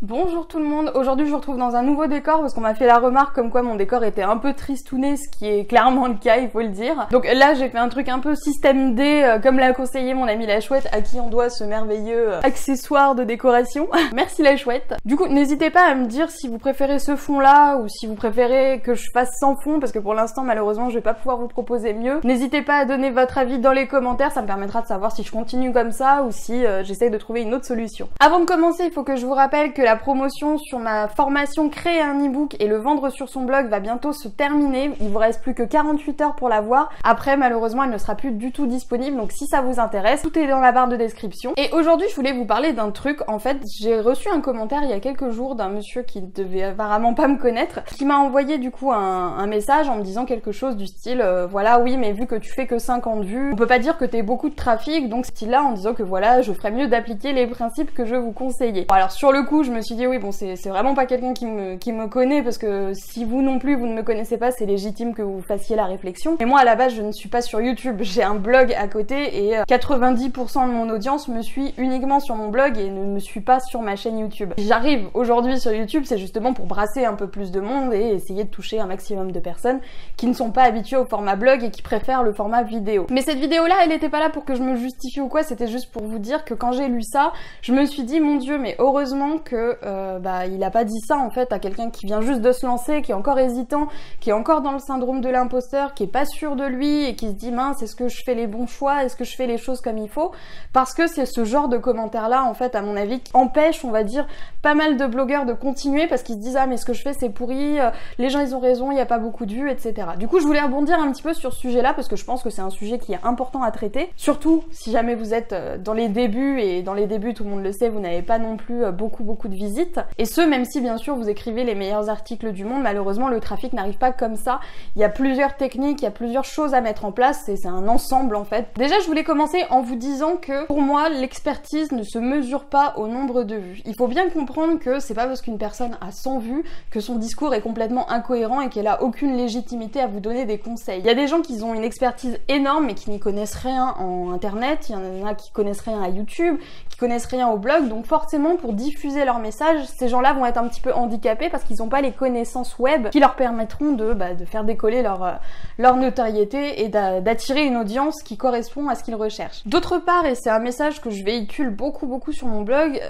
Bonjour tout le monde, aujourd'hui je vous retrouve dans un nouveau décor parce qu'on m'a fait la remarque comme quoi mon décor était un peu tristouné, ce qui est clairement le cas, il faut le dire. Donc là j'ai fait un truc un peu système D, comme l'a conseillé mon ami la chouette, à qui on doit ce merveilleux accessoire de décoration. Merci la chouette. Du coup n'hésitez pas à me dire si vous préférez ce fond là ou si vous préférez que je fasse sans fond, parce que pour l'instant malheureusement je vais pas pouvoir vous proposer mieux. N'hésitez pas à donner votre avis dans les commentaires, ça me permettra de savoir si je continue comme ça ou si j'essaye de trouver une autre solution. Avant de commencer, il faut que je vous rappelle que la promotion sur ma formation créer un e-book et le vendre sur son blog va bientôt se terminer. Il vous reste plus que 48 heures pour l'avoir. Après, malheureusement, elle ne sera plus du tout disponible. Donc si ça vous intéresse, tout est dans la barre de description. Et aujourd'hui, je voulais vous parler d'un truc. En fait, j'ai reçu un commentaire il y a quelques jours d'un monsieur qui devait apparemment pas me connaître, qui m'a envoyé du coup un message en me disant quelque chose du style voilà, oui, mais vu que tu fais que 50 vues, on peut pas dire que t'aies beaucoup de trafic. Donc ce style-là, en disant que voilà, je ferais mieux d'appliquer les principes que je vous conseillais. Bon, alors sur le coup, je me suis dit oui, bon, c'est vraiment pas quelqu'un qui me connaît, parce que si vous non plus vous ne me connaissez pas, c'est légitime que vous fassiez la réflexion. Mais moi à la base je ne suis pas sur YouTube, j'ai un blog à côté et 90% de mon audience me suit uniquement sur mon blog et ne me suit pas sur ma chaîne YouTube. Si j'arrive aujourd'hui sur YouTube, c'est justement pour brasser un peu plus de monde et essayer de toucher un maximum de personnes qui ne sont pas habituées au format blog et qui préfèrent le format vidéo. Mais cette vidéo là, elle n'était pas là pour que je me justifie ou quoi, c'était juste pour vous dire que quand j'ai lu ça, je me suis dit mon dieu, mais heureusement que il a pas dit ça en fait à quelqu'un qui vient juste de se lancer, qui est encore hésitant, qui est encore dans le syndrome de l'imposteur, qui est pas sûr de lui et qui se dit mince, est-ce que je fais les bons choix, est-ce que je fais les choses comme il faut, parce que c'est ce genre de commentaires là en fait à mon avis qui empêche, on va dire, pas mal de blogueurs de continuer parce qu'ils se disent ah mais ce que je fais c'est pourri, les gens ils ont raison, il n'y a pas beaucoup de vues, etc. Du coup je voulais rebondir un petit peu sur ce sujet là parce que je pense que c'est un sujet qui est important à traiter, surtout si jamais vous êtes dans les débuts, et dans les débuts tout le monde le sait, vous n'avez pas non plus beaucoup de visites, et ce même si bien sûr vous écrivez les meilleurs articles du monde, malheureusement le trafic n'arrive pas comme ça. Il y a plusieurs techniques, il y a plusieurs choses à mettre en place, c'est un ensemble en fait. Déjà je voulais commencer en vous disant que pour moi l'expertise ne se mesure pas au nombre de vues. Il faut bien comprendre que c'est pas parce qu'une personne a 100 vues que son discours est complètement incohérent et qu'elle a aucune légitimité à vous donner des conseils. Il y a des gens qui ont une expertise énorme mais qui n'y connaissent rien en internet, il y en a qui connaissent rien à YouTube, qui connaissent rien au blog, donc forcément pour diffuser leur message, ces gens-là vont être un petit peu handicapés parce qu'ils n'ont pas les connaissances web qui leur permettront de faire décoller leur notoriété et d'attirer une audience qui correspond à ce qu'ils recherchent. D'autre part, et c'est un message que je véhicule beaucoup sur mon blog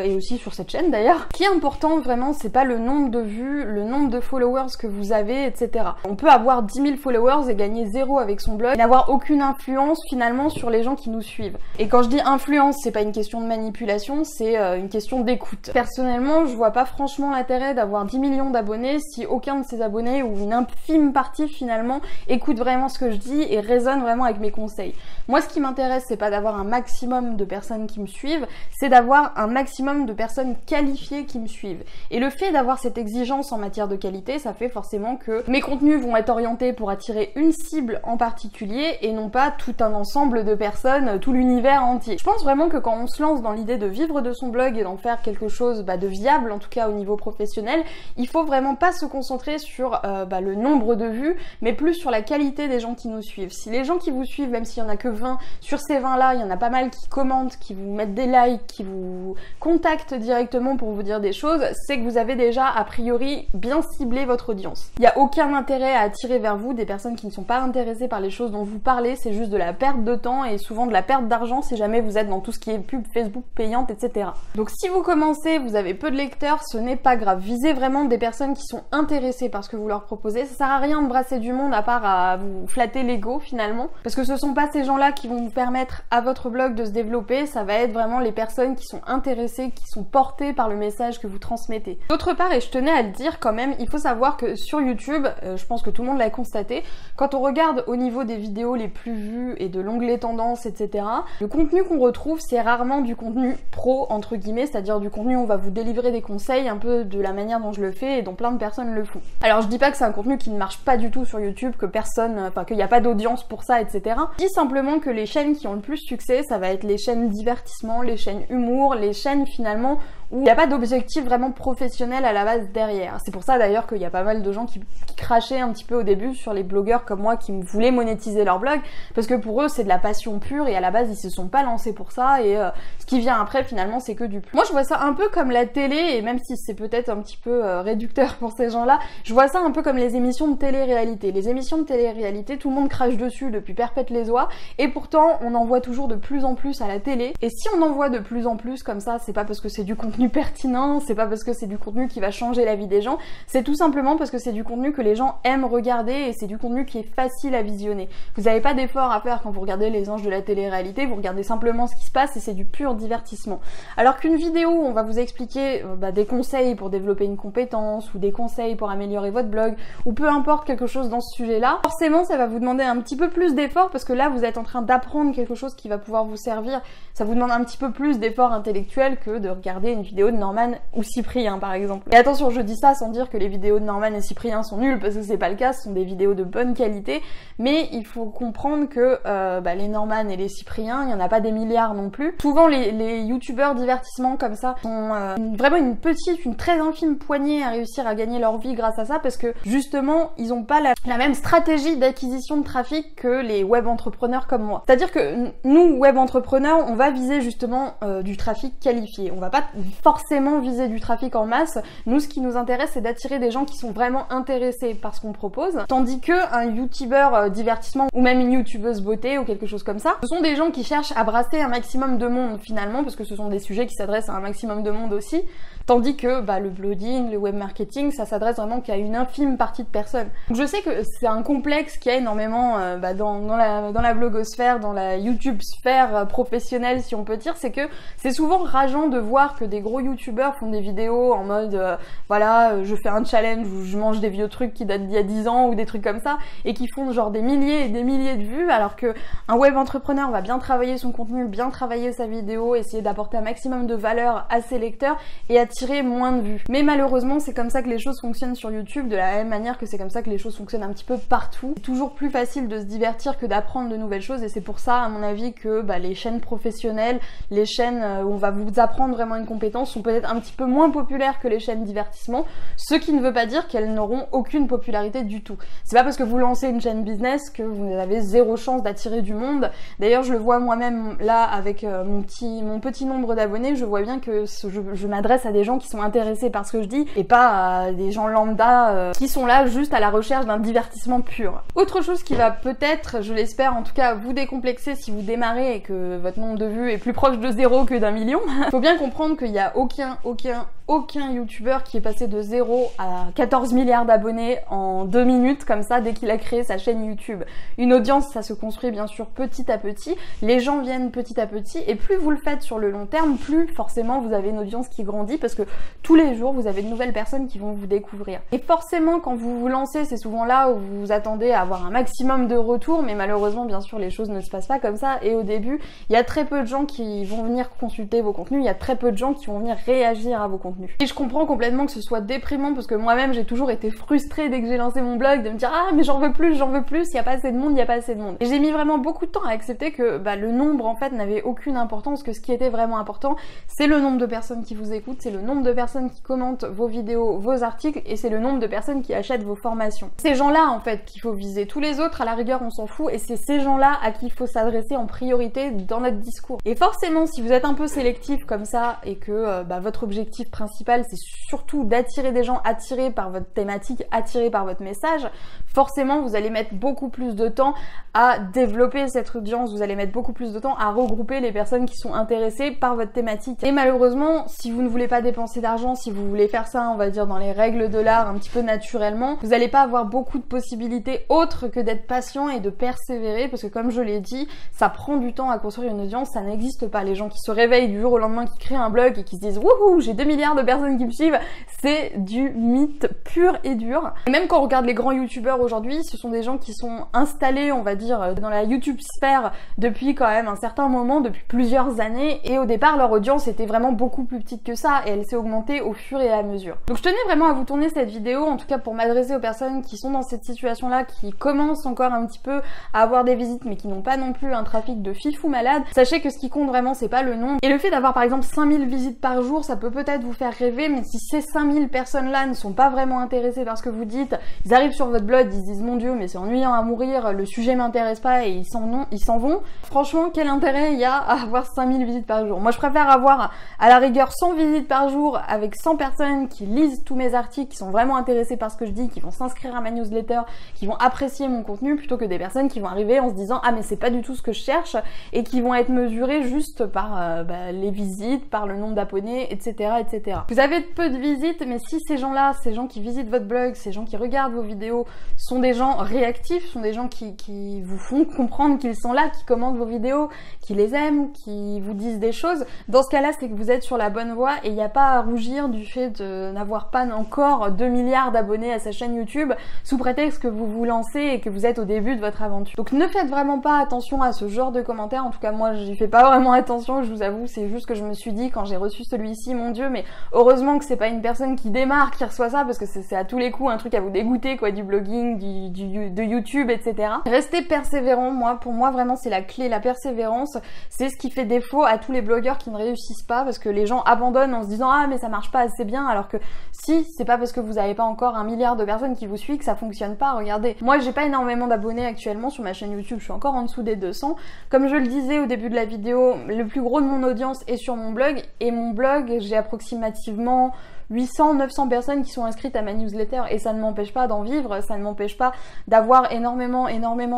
et aussi sur cette chaîne d'ailleurs, ce qui est important vraiment, c'est pas le nombre de vues, le nombre de followers que vous avez, etc. On peut avoir 10 000 followers et gagner 0 avec son blog et n'avoir aucune influence finalement sur les gens qui nous suivent. Et quand je dis influence, c'est pas une question de manipulation, c'est une question d'écoute. Personnellement, je vois pas franchement l'intérêt d'avoir 10 millions d'abonnés si aucun de ces abonnés ou une infime partie finalement écoute vraiment ce que je dis et résonne vraiment avec mes conseils. Moi ce qui m'intéresse, c'est pas d'avoir un maximum de personnes qui me suivent, c'est d'avoir un maximum de personnes qualifiées qui me suivent. Et le fait d'avoir cette exigence en matière de qualité, ça fait forcément que mes contenus vont être orientés pour attirer une cible en particulier et non pas tout un ensemble de personnes, tout l'univers entier. Je pense vraiment que quand on se lance dans l'idée de vivre de son blog et d'en faire quelque chose de viable, en tout cas au niveau professionnel, il faut vraiment pas se concentrer sur le nombre de vues, mais plus sur la qualité des gens qui nous suivent. Si les gens qui vous suivent, même s'il y en a que 20, sur ces 20 là, il y en a pas mal qui commentent, qui vous mettent des likes, qui vous contactent directement pour vous dire des choses, c'est que vous avez déjà a priori bien ciblé votre audience. Il n'y a aucun intérêt à attirer vers vous des personnes qui ne sont pas intéressées par les choses dont vous parlez, c'est juste de la perte de temps et souvent de la perte d'argent si jamais vous êtes dans tout ce qui est pub Facebook payante, etc. Donc si vous commencez, vous avez peu de lecteurs, ce n'est pas grave. Visez vraiment des personnes qui sont intéressées par ce que vous leur proposez. Ça sert à rien de brasser du monde à part à vous flatter l'ego finalement, parce que ce sont pas ces gens-là qui vont vous permettre à votre blog de se développer, ça va être vraiment les personnes qui sont intéressées, qui sont portées par le message que vous transmettez. D'autre part, et je tenais à le dire quand même, il faut savoir que sur YouTube, je pense que tout le monde l'a constaté, quand on regarde au niveau des vidéos les plus vues et de l'onglet tendance, etc., le contenu qu'on retrouve, c'est rarement du contenu pro, entre guillemets, c'est-à-dire du contenu où on va vous délivrer des conseils un peu de la manière dont je le fais et dont plein de personnes le font. Alors je dis pas que c'est un contenu qui ne marche pas du tout sur YouTube, que qu'il n'y a pas d'audience pour ça, etc. Je dis simplement que les chaînes qui ont le plus succès, ça va être les chaînes divertissement, les chaînes humour, les chaînes finalement où il n'y a pas d'objectif vraiment professionnel à la base derrière. C'est pour ça d'ailleurs qu'il y a pas mal de gens qui crachaient un petit peu au début sur les blogueurs comme moi qui voulaient monétiser leur blog, parce que pour eux c'est de la passion pure et à la base ils se sont pas lancés pour ça, et ce qui vient après finalement c'est que du plus. Moi je vois ça un peu comme la télé, et même si c'est peut-être un petit peu réducteur pour ces gens-là, je vois ça un peu comme les émissions de télé-réalité. Les émissions de télé-réalité, tout le monde crache dessus depuis perpète les oies, et pourtant on en voit toujours de plus en plus à la télé. Et si on en voit de plus en plus comme ça, c'est pas parce que c'est du contenu pertinent, c'est pas parce que c'est du contenu qui va changer la vie des gens, c'est tout simplement parce que c'est du contenu que les gens aiment regarder, et c'est du contenu qui est facile à visionner. Vous n'avez pas d'effort à faire quand vous regardez les anges de la télé-réalité, vous regardez simplement ce qui se passe et c'est du pur divertissement. Alors qu'une vidéo où on va vous expliquer des conseils pour développer une compétence, ou des conseils pour améliorer votre blog, ou peu importe quelque chose dans ce sujet-là, forcément ça va vous demander un petit peu plus d'effort, parce que là vous êtes en train d'apprendre quelque chose qui va pouvoir vous servir. Ça vous demande un petit peu plus d'effort intellectuel que de regarder une vidéo de Norman ou Cyprien par exemple. Et attention, je dis ça sans dire que les vidéos de Norman et Cyprien sont nulles, parce que c'est pas le cas, ce sont des vidéos de bonne qualité, mais il faut comprendre que les Norman et les Cyprien, il y en a pas des milliards non plus. Souvent les youtubeurs divertissement comme ça sont vraiment une très infime poignée à réussir à gagner leur vie grâce à ça, parce que justement ils ont pas la même stratégie d'acquisition de trafic que les web entrepreneurs comme moi. C'est-à-dire que nous, web entrepreneurs, on va viser justement du trafic qualifié. On va pas forcément viser du trafic en masse. Nous, ce qui nous intéresse, c'est d'attirer des gens qui sont vraiment intéressés par ce qu'on propose. Tandis que un youtubeur divertissement, ou même une youtubeuse beauté ou quelque chose comme ça, ce sont des gens qui cherchent à brasser un maximum de monde finalement, parce que ce sont des sujets qui s'adressent à un maximum de monde aussi. Tandis que le blogging, le web marketing, ça s'adresse vraiment qu'à une infime partie de personnes. Donc je sais que c'est un complexe qu'il y a énormément dans la blogosphère, dans la YouTube sphère professionnelle si on peut dire, c'est que c'est souvent rageant de voir que des gros youtubeurs font des vidéos en mode je fais un challenge où je mange des vieux trucs qui datent d'il y a 10 ans ou des trucs comme ça, et qui font genre des milliers et des milliers de vues, alors que un web entrepreneur va bien travailler son contenu, bien travailler sa vidéo, essayer d'apporter un maximum de valeur à ses lecteurs et attirer moins de vues. Mais malheureusement c'est comme ça que les choses fonctionnent sur YouTube, de la même manière que c'est comme ça que les choses fonctionnent un petit peu partout. C'est toujours plus facile de se divertir que d'apprendre de nouvelles choses, et c'est pour ça à mon avis que les chaînes professionnelles, les chaînes où on va vous apprendre vraiment une compétence sont peut-être un petit peu moins populaires que les chaînes divertissement, ce qui ne veut pas dire qu'elles n'auront aucune popularité du tout. C'est pas parce que vous lancez une chaîne business que vous avez zéro chance d'attirer du monde. D'ailleurs je le vois moi-même là avec mon petit nombre d'abonnés, je vois bien que je m'adresse à des gens qui sont intéressés par ce que je dis, et pas à des gens lambda qui sont là juste à la recherche d'un divertissement pur. Autre chose qui va peut-être, je l'espère en tout cas, vous décomplexer si vous démarrez et que votre nombre de vues est plus proche de 0 que d'1 million. Faut bien comprendre qu'il y a aucun youtubeur qui est passé de 0 à 14 milliards d'abonnés en 2 minutes comme ça dès qu'il a créé sa chaîne YouTube. Une audience, ça se construit bien sûr petit à petit, les gens viennent petit à petit, et plus vous le faites sur le long terme, plus forcément vous avez une audience qui grandit, parce que tous les jours vous avez de nouvelles personnes qui vont vous découvrir. Et forcément quand vous vous lancez, c'est souvent là où vous vous attendez à avoir un maximum de retours, mais malheureusement bien sûr les choses ne se passent pas comme ça, et au début il y a très peu de gens qui vont venir consulter vos contenus, il y a très peu de gens qui vont venir réagir à vos contenus. Et je comprends complètement que ce soit déprimant, parce que moi-même j'ai toujours été frustrée dès que j'ai lancé mon blog de me dire mais j'en veux plus, il y a pas assez de monde, et j'ai mis vraiment beaucoup de temps à accepter que le nombre en fait n'avait aucune importance, que ce qui était vraiment important c'est le nombre de personnes qui vous écoutent, c'est le nombre de personnes qui commentent vos vidéos, vos articles, et c'est le nombre de personnes qui achètent vos formations. Ces gens-là en fait qu'il faut viser. Tous les autres à la rigueur on s'en fout, et c'est ces gens-là à qui il faut s'adresser en priorité dans notre discours. Et forcément si vous êtes un peu sélectif comme ça, et que votre objectif principal c'est surtout d'attirer des gens attirés par votre thématique, attirés par votre message, forcément vous allez mettre beaucoup plus de temps à développer cette audience, vous allez mettre beaucoup plus de temps à regrouper les personnes qui sont intéressées par votre thématique. Et malheureusement, si vous ne voulez pas dépenser d'argent, si vous voulez faire ça, on va dire dans les règles de l'art un petit peu naturellement, vous n'allez pas avoir beaucoup de possibilités autres que d'être patient et de persévérer, parce que comme je l'ai dit, ça prend du temps à construire une audience, ça n'existe pas. Les gens qui se réveillent du jour au lendemain, qui créent un blog et qui se disent wouhou, j'ai 2 milliards milliards de personnes qui me suivent, c'est du mythe pur et dur. Et même quand on regarde les grands youtubeurs aujourd'hui, ce sont des gens qui sont installés, on va dire, dans la YouTube sphère depuis quand même un certain moment, depuis plusieurs années, et au départ leur audience était vraiment beaucoup plus petite que ça, et elle s'est augmentée au fur et à mesure. Donc je tenais vraiment à vous tourner cette vidéo, en tout cas pour m'adresser aux personnes qui sont dans cette situation-là, qui commencent encore un petit peu à avoir des visites, mais qui n'ont pas non plus un trafic de fifou malade. Sachez que ce qui compte vraiment, c'est pas le nombre. Et le fait d'avoir par exemple 5000 visites par jour, ça peut peut-être vous faire rêver, mais si ces 5000 personnes-là ne sont pas vraiment intéressées par ce que vous dites, ils arrivent sur votre blog, ils se disent mon dieu, mais c'est ennuyant à mourir, le sujet m'intéresse pas, et ils s'en vont. Franchement, quel intérêt il y a à avoir 5000 visites par jour? Moi, je préfère avoir à la rigueur 100 visites par jour avec 100 personnes qui lisent tous mes articles, qui sont vraiment intéressées par ce que je dis, qui vont s'inscrire à ma newsletter, qui vont apprécier mon contenu, plutôt que des personnes qui vont arriver en se disant ah mais c'est pas du tout ce que je cherche, et qui vont être mesurées juste par les visites, par le nombre d'abonnés, etc., etc. Vous avez peu de visites, mais si ces gens-là, ces gens qui visitent votre blog, ces gens qui regardent vos vidéos, sont des gens réactifs, sont des gens qui vous font comprendre qu'ils sont là, qui commentent vos vidéos, qui les aiment, qui vous disent des choses, dans ce cas-là, c'est que vous êtes sur la bonne voie, et il n'y a pas à rougir du fait de n'avoir pas encore 2 milliards d'abonnés à sa chaîne YouTube, sous prétexte que vous vous lancez et que vous êtes au début de votre aventure. Donc ne faites vraiment pas attention à ce genre de commentaires, en tout cas moi j'y fais pas vraiment attention, je vous avoue, c'est juste que je me suis dit quand j'ai reçu celui-ci, mon dieu, mais heureusement que c'est pas une personne qui démarre qui reçoit ça, parce que c'est à tous les coups un truc à vous dégoûter quoi, du blogging, de YouTube, etc. Restez persévérant, pour moi vraiment c'est la clé, la persévérance, c'est ce qui fait défaut à tous les blogueurs qui ne réussissent pas, parce que les gens abandonnent en se disant ah mais ça marche pas assez bien, alors que si, c'est pas parce que vous avez pas encore 1 milliard de personnes qui vous suivent que ça fonctionne pas. Regardez, moi j'ai pas énormément d'abonnés actuellement sur ma chaîne YouTube, je suis encore en dessous des 200. Comme je le disais au début de la vidéo, le plus gros de mon audience est sur mon blog, et mon blog, j'ai approximativement 800-900 personnes qui sont inscrites à ma newsletter, et ça ne m'empêche pas d'en vivre, ça ne m'empêche pas d'avoir énormément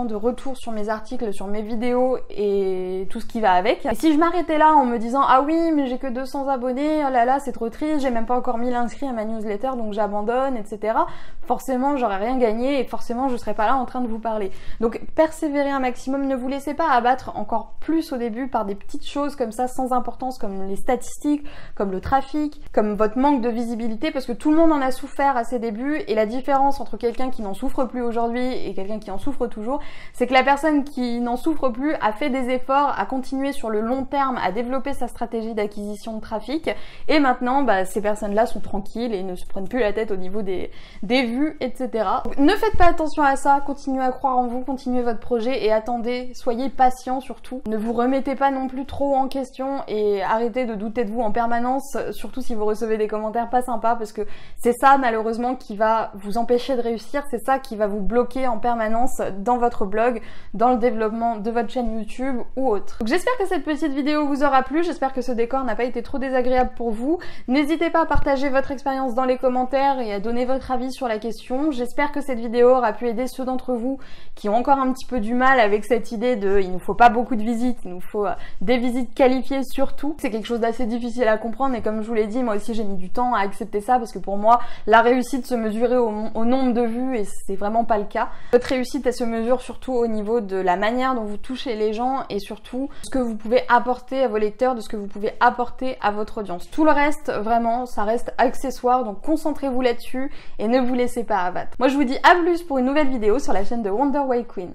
de retours sur mes articles, sur mes vidéos et tout ce qui va avec. Et si je m'arrêtais là en me disant ah oui mais j'ai que 200 abonnés, oh là là c'est trop triste, j'ai même pas encore 1000 inscrits à ma newsletter donc j'abandonne, etc. Forcément j'aurais rien gagné, et forcément je serais pas là en train de vous parler. Donc persévérez un maximum, ne vous laissez pas abattre encore plus au début par des petites choses comme ça sans importance, comme les statistiques, comme le trafic, comme votre manque de visibilité, parce que tout le monde en a souffert à ses débuts, et la différence entre quelqu'un qui n'en souffre plus aujourd'hui et quelqu'un qui en souffre toujours, c'est que la personne qui n'en souffre plus a fait des efforts à continuer sur le long terme à développer sa stratégie d'acquisition de trafic, et maintenant ces personnes-là sont tranquilles et ne se prennent plus la tête au niveau des vues, etc. Donc, ne faites pas attention à ça, continuez à croire en vous, continuez votre projet et attendez, soyez patient surtout. Ne vous remettez pas non plus trop en question et arrêtez de douter de vous en permanence, surtout si vous recevez des commentaires pas sympa, parce que c'est ça malheureusement qui va vous empêcher de réussir, c'est ça qui va vous bloquer en permanence dans votre blog, dans le développement de votre chaîne YouTube ou autre. Donc j'espère que cette petite vidéo vous aura plu, j'espère que ce décor n'a pas été trop désagréable pour vous. N'hésitez pas à partager votre expérience dans les commentaires et à donner votre avis sur la question. J'espère que cette vidéo aura pu aider ceux d'entre vous qui ont encore un petit peu du mal avec cette idée de il nous faut pas beaucoup de visites, il nous faut des visites qualifiées surtout. C'est quelque chose d'assez difficile à comprendre, et comme je vous l'ai dit, moi aussi j'ai mis du temps à accepter ça, parce que pour moi la réussite se mesurait au nombre de vues, et c'est vraiment pas le cas. Votre réussite elle se mesure surtout au niveau de la manière dont vous touchez les gens, et surtout ce que vous pouvez apporter à vos lecteurs, de ce que vous pouvez apporter à votre audience. Tout le reste vraiment ça reste accessoire, donc concentrez-vous là-dessus et ne vous laissez pas abattre. Moi je vous dis à plus pour une nouvelle vidéo sur la chaîne de Wonder Way Queen.